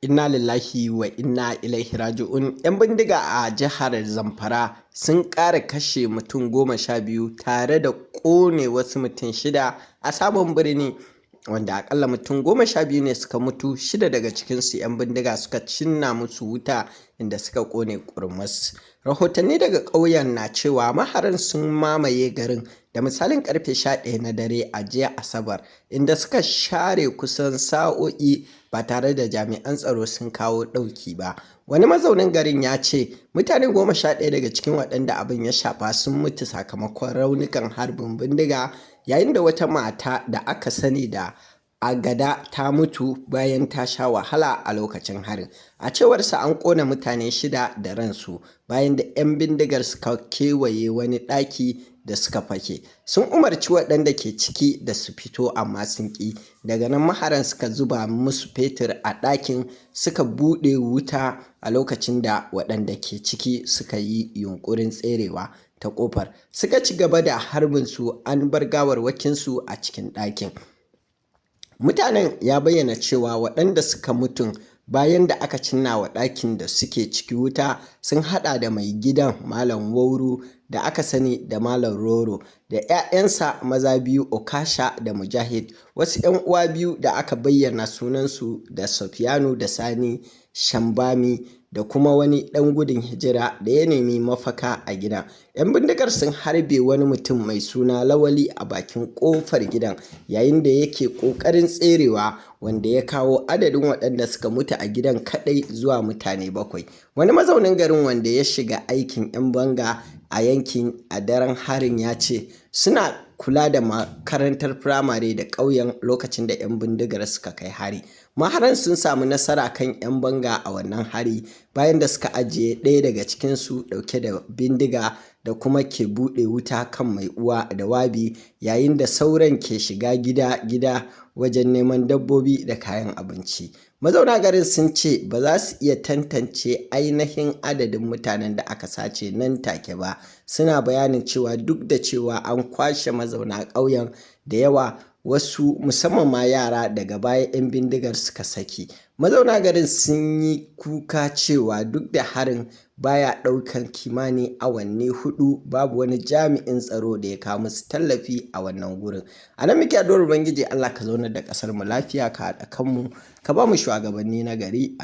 Inna lillahi wa inna ilaihi raji'un. 'Yan bindiga a jihar Zamfara sun ƙara kashe mutum 12 tare da ƙone wasu mutum 6 a Sabon Birni, wanda aƙalla mutum 12 ne suka mutu, 6 daga cikinsu 'yan bindiga suka cinna musu wuta inda suka ƙone ƙurmus. Rahotanni daga ƙauyen na cewa maharan sun mamaye garin da misalin ƙarfe 11 na dare a jiya Asabar, inda suka share kusan sa'o'i ba tare da jami'an tsaro sun kawo ɗauki ba. Wani mazaunin garin ya ce mutane 11 daga cikin waɗanda abin ya shafa sun mutu sakamakon raunukan harbin bindiga, yayin da wata mata da aka sani da Agada ta mutu bayan ta sha wahala a lokacin harin. A cewarsa an ƙona mutane 6 da ransu bayan da 'yan bindigar suka kewaye wani ɗaki da suka fake. Sun umarci waɗanda ke ciki da su fito amma sun ƙi. Daga nan maharan suka zuba musu fetur a ɗakin suka buɗe wuta a lokacin da waɗanda ke ciki suka yi yunƙurin tserewa ta ƙofar. Suka ci gaba da harbin su, an bar gawarwakinsu a cikin ɗakin. Mutanen ya bayyana cewa waɗanda suka mutun bayan da aka cinna wa ɗakin da suke ciki wuta sun haɗa da mai gidan Malam Wauru da aka sani da Malam Roro da 'ya'yansa maza 2 Okasha da Mujahid, wasu 'yan uwa 2 da aka bayyana sunansu da Safiyanu da Sani Shambami, da kuma wani ɗan gudun hijira da ya nemi mafaka a gidan. 'Yan bindigar sun harbe wani mutum mai suna Lawali a bakin ƙofar gidan yayin da yake ƙoƙarin tserewa, wanda ya kawo adadin waɗanda suka mutu a gidan kaɗai zuwa mutane 7. Wani mazaunin garin wanda ya shiga aikin 'yan banga a yankin a daren harin ya ce suna kula da makarantar firamare da ƙauyen lokacin da 'yan bindigar suka kai hari. Maharan sun samu nasara kan 'yan banga a wannan hari bayan da suka ajiye ɗaya daga cikinsu ɗauke da bindiga da kuma ke buɗe wuta kan mai uwa da wabi, yayin da sauran ke shiga gida-gida wajen neman dabbobi da kayan abinci. Mazauna garin sun ce ba za su iya tantance ainihin adadin mutanen da aka sace nan take ba. Suna bayanin cewa duk da cewa an kwashe mazauna ƙauyen da yawa, wasu musamman ma yara daga baya 'yan bindigar suka saki. Mazauna garin sun yi kuka cewa duk da harin baya ɗaukan kimanin awanni 4 babu wani jami'in tsaro da ya kawo musu tallafi a wannan gurin. A nan muke addu'ar Ubangiji Allah ka zaunar da ƙasar mu lafiya, ka haɗa kanmu, ka ba mu shugabanni na gari.